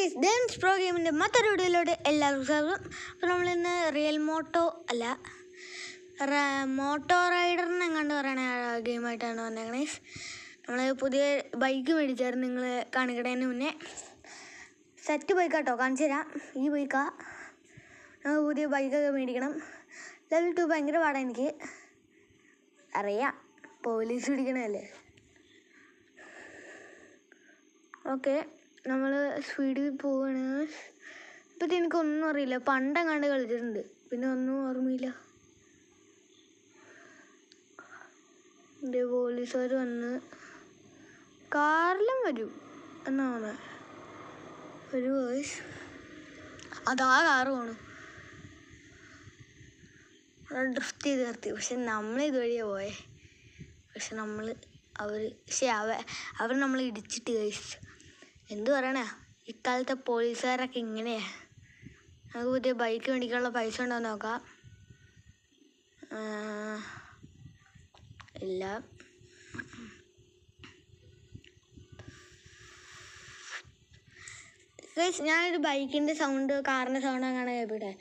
Guys dance pro ഗെയിമിൻ്റെ മറ്റൊരു വീഡിയോയിലൂടെ എല്ലാവർക്കും സ്വാഗതം. അപ്പോൾ നമ്മളിന്ന് റിയൽ മോട്ടോ റൈഡറിനെ കണ്ട് പറയണ ഗെയിമായിട്ടാണ് വന്നേക്കണേ. നമ്മൾ പുതിയ ബൈക്ക് മേടിച്ചായിരുന്നു, നിങ്ങൾ കാണിക്കണതിന് മുന്നേ. സെറ്റ് ബൈക്കാട്ടോ, കാണിച്ചു തരാം. ഈ ബൈക്കാണ്. നമുക്ക് പുതിയ ബൈക്കൊക്കെ മേടിക്കണം. ലെവൽ 2 ഭയങ്കര പാടാണ്, എനിക്ക് അറിയാം, പോലീസ് പിടിക്കണമല്ലേ. ഓക്കെ, നമ്മൾ സ്പീഡിൽ പോവാണ്. ഇപ്പോഴത്തെ എനിക്കൊന്നും അറിയില്ല, പണ്ടെങ്ങാണ്ട് കളിച്ചിട്ടുണ്ട്, പിന്നെ ഒന്നും ഓർമ്മയില്ല. എൻ്റെ പോലീസുകാർ വന്ന് കാറിലും വരും എന്നാണ് ഒരു വോയിസ്. അതാ കാറ് പോണു, ഡ്രിഫ്റ്റ് ചെയ്ത് നിർത്തി. പക്ഷെ നമ്മൾ ഇതുവഴിയാണ് പോയേ. പക്ഷെ അവർ നമ്മൾ ഇടിച്ചിട്ട് ഗൈസ്. എന്തു പറയണ, ഇക്കാലത്തെ പോലീസുകാരൊക്കെ ഇങ്ങനെയാ. നമുക്ക് പുതിയ ബൈക്ക് മേടിക്കാനുള്ള പൈസ ഉണ്ടോ എന്ന് നോക്കാം. ഇല്ല. ഗൈസ്, ഞാനൊരു ബൈക്കിൻ്റെ സൗണ്ട്, കാറിൻ്റെ സൗണ്ട് അങ്ങനെ കേൾപ്പിട്ടെ.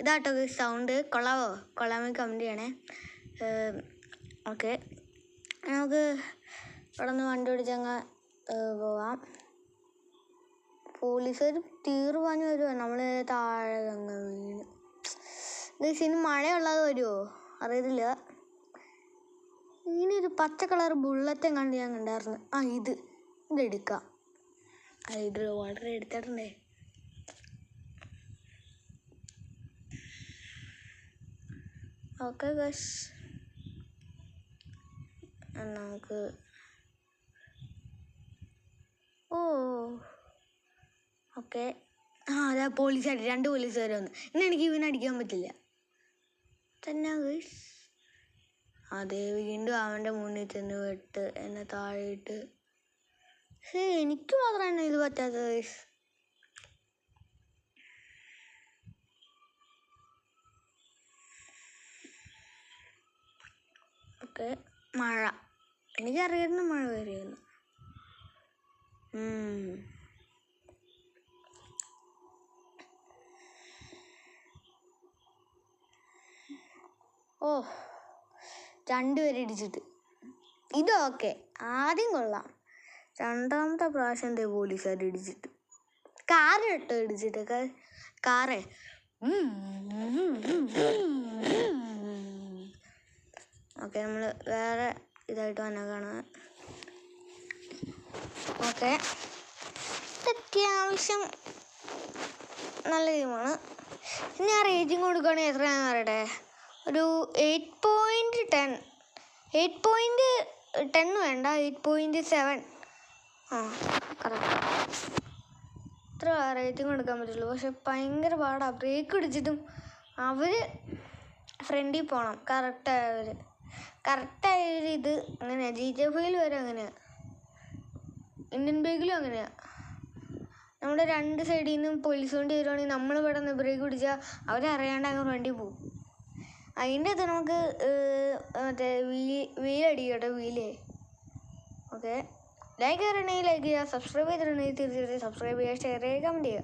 ഇതാട്ടോ സൗണ്ട്. കൊള്ളാമോ കമൻറ്റ് ചെയ്യണേ. ഓക്കെ, നമുക്ക് ഇവിടെ നിന്ന് വണ്ടി ഓടിച്ചങ്ങ് പോവാം. പോലീസുകാർ തീർവാഞ്ഞ് വരുമോ, നമ്മൾ താഴെ അങ്ങ് വീണ്. ഇനി മഴയുള്ളത് വരുമോ അറിയത്തില്ല. ഇങ്ങനെയൊരു പച്ച കളർ ബുള്ളറ്റ് കണ്ട് ഞാൻ കണ്ടായിരുന്നു. ഇതെടുക്കാം. ഇത് വളരെ എടുത്തിട്ടുണ്ടേ. ഓക്കെ ഗൈസ്, നമുക്ക് ഓക്കെ. അതാ പോലീസുകാർ, 2 പോലീസുകാർ വന്നു. ഇനി എനിക്ക് ഇവനടിക്കാൻ പറ്റില്ല തന്നെ ഗൈസ്. അതെ, വീണ്ടും അവൻ്റെ മുന്നിൽ ചെന്ന് വിട്ട് എന്നെ താഴെയിട്ട്. എനിക്ക് മാത്രമാണ് ഇത് പറ്റാത്തത് ഗൈസ്. ഓക്കെ, മഴ. എനിക്കറിയായിരുന്നു മഴ വരുമെന്ന്. ഓ, 2 പേരെ ഇടിച്ചിട്ട്. ഇതൊക്കെ ആദ്യം കൊള്ളാം. രണ്ടാമത്തെ പ്രാവശ്യം എന്തേ പോലീസുകാർ ഇടിച്ചിട്ട്. കാറ് കേട്ടോ ഇടിച്ചിട്ട്. കാറേ ഓക്കെ, നമ്മൾ വേറെ ഇതായിട്ട് വന്നേക്കാണ്. ഓക്കെ, അത്യാവശ്യം നല്ല ഗെയിമാണ്. ഇനി ആ റേറ്റിംഗ് കൊടുക്കുകയാണെങ്കിൽ എത്രയാണെന്ന് പറയട്ടെ. ഒരു 8.10. 8.10 വേണ്ട, 8.7. കറക്റ്റ്. ഇത്ര റേറ്റിംഗ് കൊടുക്കാൻ പറ്റുള്ളൂ. പക്ഷെ ഭയങ്കര പാടാണ്. ബ്രേക്ക് പിടിച്ചിട്ടും അവർ ഫ്രണ്ടിൽ പോകണം. കറക്റ്റായൊരു ഇത് അങ്ങനെയാണ്. GTA5 വരെ അങ്ങനെയാണ്, ഇന്ത്യൻ ബൈക്കിലും അങ്ങനെയാണ്. നമ്മുടെ 2 സൈഡിൽ നിന്നും പോലീസ് വണ്ടി വരുവാണെങ്കിൽ നമ്മൾ ഇവിടെ നിന്ന് ബ്രേക്ക് പിടിച്ചാൽ അവരറിയാണ്ട് അങ്ങ് വണ്ടി പോകും. അതിൻ്റെ അത് നമുക്ക് മറ്റേ വീലടിക്കട്ടെ, വീലേ. ഓക്കെ, ലൈക്ക് ചെയ്തിട്ടുണ്ടെങ്കിൽ ലൈക്ക് ചെയ്യുക, സബ്സ്ക്രൈബ് ചെയ്തിട്ടുണ്ടെങ്കിൽ തീർച്ചയായിട്ടും സബ്സ്ക്രൈബ് ചെയ്യുക, ഷെയർ ചെയ്യുക, കമൻറ്റ് ചെയ്യുക.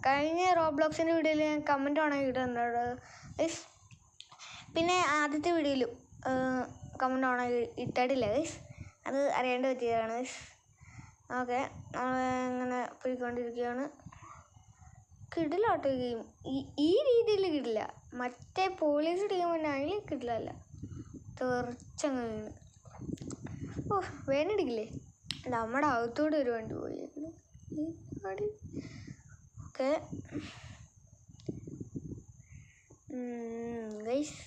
കഴിഞ്ഞ റോബ്ലോക്സിൻ്റെ വീഡിയോയിൽ ഞാൻ കമൻറ്റ് ആണെങ്കിൽ ഇട്ടിട്ടുണ്ട്. പിന്നെ ആദ്യത്തെ വീഡിയോയിലും കമൻറ്റ് ആണെങ്കിൽ ഇട്ടിട്ടില്ല ഗൈസ്, അത് അറിയേണ്ടി പറ്റിയതാണ് ഗൈസ്. ഓക്കെ, ഇങ്ങനെ പോയിക്കൊണ്ടിരിക്കുകയാണ്. കിടിലാട്ടോ ഗെയിം. ഈ രീതിയിൽ കിടില്ല. മറ്റേ പോലീസ് ടീമിനാണെങ്കിൽ കിടിലല്ല, തെറിച്ചങ്ങ് വീണ്. വേനടിക്കില്ലേ, നമ്മുടെ അകത്തോടെ ഒരു വണ്ടി പോയിരുന്നു. ഓക്കെ ഗൈസ്,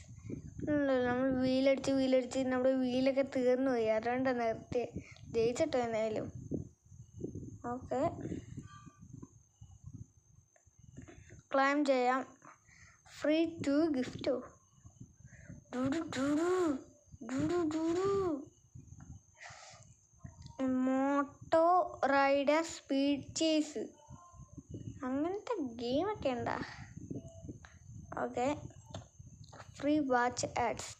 നമ്മൾ വീലടിച്ച് നമ്മുടെ വീലൊക്കെ തീർന്നു പോയി. അതുകൊണ്ട് നിർത്തി ജയിച്ചിട്ടോ എന്നായാലും. ഓക്കെ, ക്ലൈം ചെയ്യാം. ഫ്രീ 2 ഗിഫ്റ്റോ. മോട്ടോ റൈഡർ സ്പീഡ് ചേസ്, അങ്ങനത്തെ ഗെയിമൊക്കെ ഉണ്ടാ. Okay, free watch ads.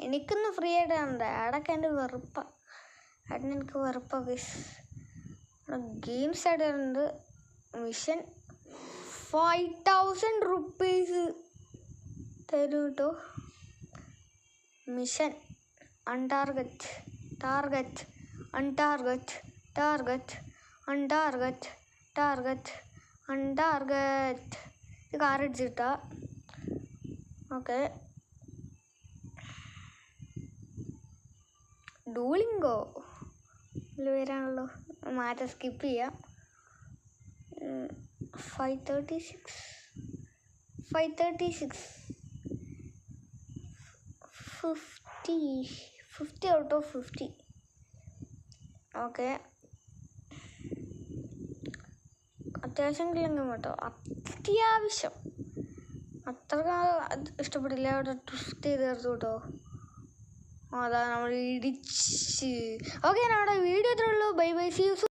എനിക്കൊന്നും ഫ്രീ ആയിട്ട് കാണണ്ട, ആഡൊക്കെ എൻ്റെ വെറുപ്പാണ്. അതിന് എനിക്ക് വെറുപ്പൊക്കെ. ഗെയിം സ്റ്റാർട്ട് ചെയ്യുന്നത് മിഷൻ 5000 rupees തരും കേട്ടോ. Mission untarget, target, untarget, target, untarget, target, untarget. ഇത് കാർ അടിച്ചിട്ടാ. ഓക്കെ, ഡൂളിങ്കോ പേരാണല്ലോ, മാറ്റം സ്കിപ്പ് ചെയ്യാം. 536 50 out of 50. ഓക്കെ, അത്യാവശ്യം കില്ലെങ്കിലും കേട്ടോ, അത്യാവശ്യം. അത്ര ഇഷ്ടപ്പെട്ടില്ല, അവിടെ ട്വിസ്റ്റ് ചെയ്ത് തീർത്തു കേട്ടോ. അതാ നമ്മൾ ഇടിച്ച്. ഓക്കെ, നമ്മുടെ വീഡിയോ ഇത്രേ ഉള്ളൂ. Bye bye, see you soon.